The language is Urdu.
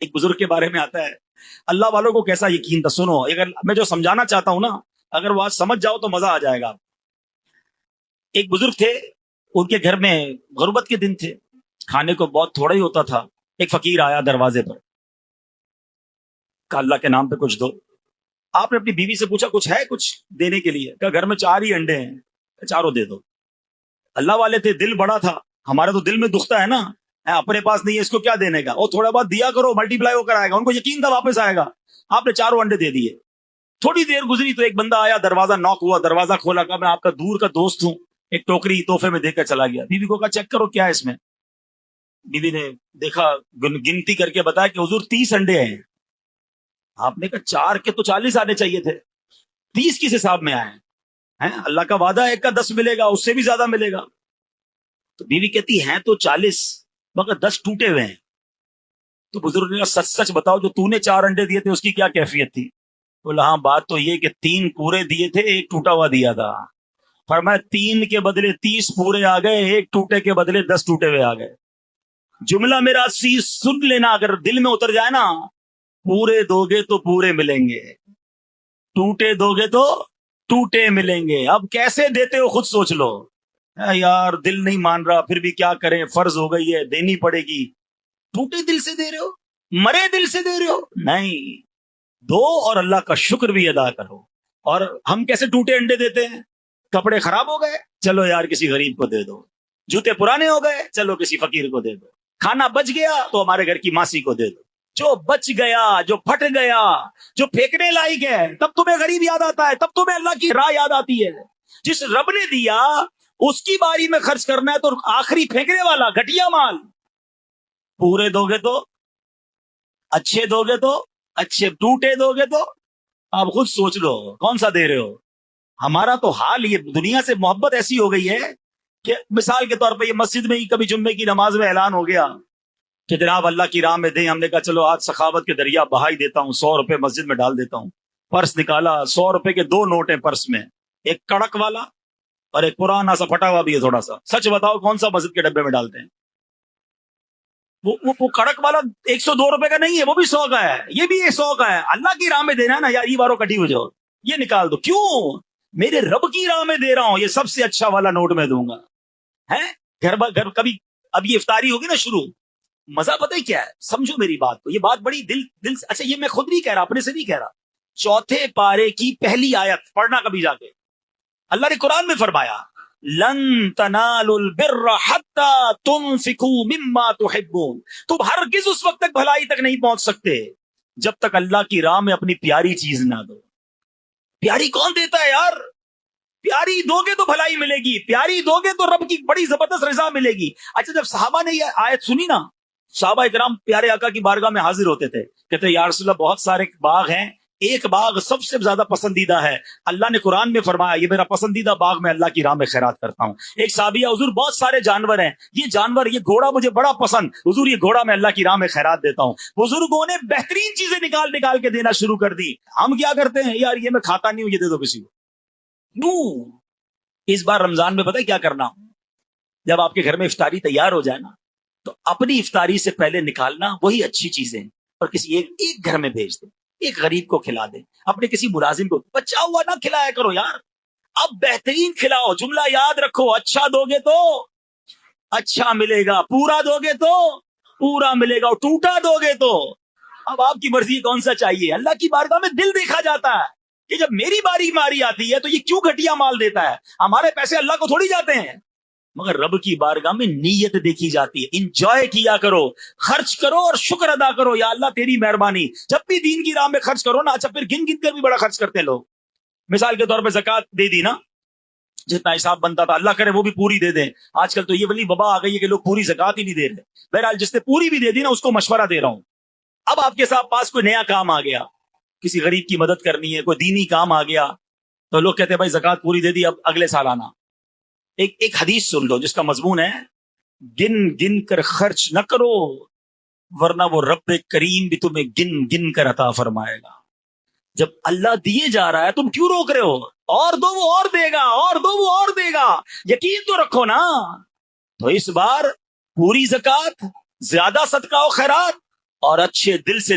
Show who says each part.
Speaker 1: ایک بزرگ کے بارے میں آتا ہے، اللہ والوں کو کیسا یقین تھا. سنو، اگر میں جو سمجھانا چاہتا ہوں نا، اگر وہ آج سمجھ جاؤ تو مزہ آ جائے گا. ایک بزرگ تھے، ان کے گھر میں غربت کے دن تھے، کھانے کو بہت تھوڑا ہی ہوتا تھا. ایک فقیر آیا دروازے پر، کہا اللہ کے نام پہ کچھ دو. آپ نے اپنی بیوی سے پوچھا کچھ ہے کچھ دینے کے لیے؟ کہا گھر میں 4 ہی انڈے ہیں، چاروں دے دو. اللہ والے تھے، دل بڑا تھا. ہمارے تو دل میں دکھتا ہے نا، اپنے پاس نہیں ہے اس کو کیا دینے کا، اور تھوڑا بہت دیا کرو، ملٹی پلائی ہو کر آئے گا. ان کو یقین تھا واپس آئے گا. آپ نے 4 انڈے دے دیے. تھوڑی دیر گزری تو ایک بندہ آیا، دروازہ ناک ہوا، دروازہ کھولا، کہا میں آپ کا دور کا دوست ہوں، ایک ٹوکری تحفے میں دے کر چلا گیا. بیوی کو کہا چیک کرو کیا ہے اس میں. بیوی نے دیکھا، گنتی کر کے بتایا کہ حضور 30 انڈے ہیں. آپ نے کہا 4 کے تو 40 آنے چاہیے تھے، 30 کس حساب میں آئے ہیں؟ اللہ کا وعدہ ہے 1 کا 10 ملے گا، اس سے بھی زیادہ ملے گا. تو بیوی کہتی ہیں تو 40 مگر 10 ٹوٹے ہوئے ہیں. تو بزرگ نے کہا سچ سچ بتاؤ، جو تو نے 4 انڈے دیے تھے اس کی کیا کیفیت تھی؟ بولا ہاں بات تو یہ کہ 3 پورے دیے تھے، 1 ٹوٹا ہوا دیا تھا. فرمایا 3 کے بدلے 30 پورے آ گئے، 1 ٹوٹے کے بدلے 10 ٹوٹے ہوئے آ گئے. جملہ میرا سن لینا، اگر دل میں اتر جائے نا، پورے دو گے تو پورے ملیں گے، ٹوٹے دو گے تو ٹوٹے ملیں گے. اب کیسے دیتے ہو خود سوچ لو. یار دل نہیں مان رہا، پھر بھی کیا کریں، فرض ہو گئی ہے، دینی پڑے گی. ٹوٹے دل سے دے رہے ہو، مرے دل سے دے رہے ہو؟ نہیں، دو اور اللہ کا شکر بھی ادا کرو. اور ہم کیسے ٹوٹے انڈے دیتے ہیں؟ کپڑے خراب ہو گئے، چلو یار کسی غریب کو دے دو. جوتے پرانے ہو گئے، چلو کسی فقیر کو دے دو. کھانا بچ گیا تو ہمارے گھر کی ماسی کو دے دو. جو بچ گیا، جو پھٹ گیا، جو پھینکنے لائق ہے، تب تمہیں غریب یاد آتا ہے، تب تمہیں اللہ کی راہ یاد آتی ہے. جس رب نے دیا اس کی باری میں خرچ کرنا ہے، تو آخری پھینکنے والا گھٹیا مال. پورے دو گے تو اچھے، دو گے تو اچھے، ٹوٹے دو گے تو آپ خود سوچ لو کون سا دے رہے ہو. ہمارا تو حال یہ دنیا سے محبت ایسی ہو گئی ہے کہ مثال کے طور پہ یہ مسجد میں ہی کبھی جمعے کی نماز میں اعلان ہو گیا کہ جناب اللہ کی راہ میں دیں. ہم نے کہا چلو آج سخاوت کے دریا بہا ہی دیتا ہوں، 100 روپے مسجد میں ڈال دیتا ہوں. پرس نکالا، 100 روپے کے 2 نوٹ ہیں پرس میں، ایک کڑک والا اور ایک پرانا سا پھٹا ہوا بھی ہے تھوڑا سا. سچ بتاؤ کون سا مسجد کے ڈبے میں ڈالتے ہیں؟ وہ کڑک والا 102 روپے کا نہیں ہے، وہ بھی 100 کا ہے، یہ بھی 100 کا ہے. اللہ کی راہ میں دینا ہے نا یار، یہ بارو کٹی ہو جاؤ، یہ نکال دو. کیوں؟ میرے رب کی راہ میں دے رہا ہوں، یہ سب سے اچھا والا نوٹ میں دوں گا. ہے گھر کبھی اب یہ افطاری ہوگی نا شروع، مزہ پتہ ہی کیا ہے؟ سمجھو میری بات کو، یہ بات بڑی دل سے، اچھا یہ میں خود نہیں کہہ رہا، اپنے سے نہیں کہہ رہا. 4 پارے کی پہلی آیت پڑھنا کبھی جا کے. اللہ نے قرآن میں فرمایا لن تنالوا البر حتى تنفقوا مما تحبون. تم ہرگز اس وقت تک بھلائی تک نہیں پہنچ سکتے جب تک اللہ کی راہ میں اپنی پیاری چیز نہ دو. پیاری کون دیتا ہے یار؟ پیاری دو گے تو بھلائی ملے گی، پیاری دو گے تو رب کی بڑی زبردست رضا ملے گی. اچھا جب صحابہ نے یہ آیت سنی نا، صحابہ اکرام پیارے آقا کی بارگاہ میں حاضر ہوتے تھے، کہتے یا رسول اللہ بہت سارے باغ ہیں، ایک باغ سب سے زیادہ پسندیدہ ہے. اللہ نے قرآن میں فرمایا یہ میرا پسندیدہ باغ، میں اللہ کی راہ میں خیرات کرتا ہوں. ایک صحابیہ حضور بہت سارے جانور ہیں، یہ جانور، یہ گھوڑا مجھے بڑا پسند، حضور یہ گھوڑا میں اللہ کی راہ میں خیرات دیتا ہوں. بزرگوں نے بہترین چیزیں نکال کے دینا شروع کر دی. ہم کیا کرتے ہیں؟ یار یہ میں کھاتا نہیں ہوں، یہ دے دو کسی کو. نو، اس بار رمضان میں پتہ ہے کیا کرنا؟ جب آپ کے گھر میں افطاری تیار ہو جائے نا، تو اپنی افطاری سے پہلے نکالنا وہی اچھی چیزیں اور کسی ایک گھر میں بھیج دیں، ایک غریب کو کھلا دیں، اپنے کسی ملازم کو. بچا ہوا نہ کھلایا کرو یار، اب بہترین کھلاؤ. جملہ یاد رکھو، اچھا دو گے تو اچھا ملے گا، پورا دو گے تو پورا ملے گا، اور ٹوٹا دو گے تو اب آپ کی مرضی کون سا چاہیے. اللہ کی بارگاہ میں دل دیکھا جاتا ہے کہ جب میری باری آتی ہے تو یہ کیوں گھٹیا مال دیتا ہے. ہمارے پیسے اللہ کو تھوڑی جاتے ہیں، مگر رب کی بارگاہ میں نیت دیکھی جاتی ہے. انجوائے کیا کرو، خرچ کرو اور شکر ادا کرو، یا اللہ تیری مہربانی. جب بھی دین کی راہ میں خرچ کرو نا، اچھا پھر گن کر بھی بڑا خرچ کرتے ہیں لوگ. مثال کے طور پہ زکوٰۃ دے دی نا، جتنا حساب بنتا تھا، اللہ کرے وہ بھی پوری دے دیں. آج کل تو یہ والی وبا آ گئی ہے کہ لوگ پوری زکوٰۃ ہی نہیں دے رہے. بہرحال جس نے پوری بھی دے دی نا، اس کو مشورہ دے رہا ہوں. اب آپ کے ساتھ پاس کوئی نیا کام آ گیا، کسی غریب کی مدد کرنی ہے، کوئی دینی کام آ گیا، تو لوگ کہتے ہیں بھائی زکوٰۃ پوری دے دی، اب اگلے سال آنا. ایک حدیث سن لو جس کا مضمون ہے گن گن کر خرچ نہ کرو، ورنہ وہ رب کریم بھی تمہیں گن گن کر عطا فرمائے گا. جب اللہ دیے جا رہا ہے تم کیوں روک رہے ہو؟ اور دو وہ اور دے گا، اور دو وہ اور دے گا. یقین تو رکھو نا. تو اس بار پوری زکوٰۃ، زیادہ صدقہ و خیرات، اور اچھے دل سے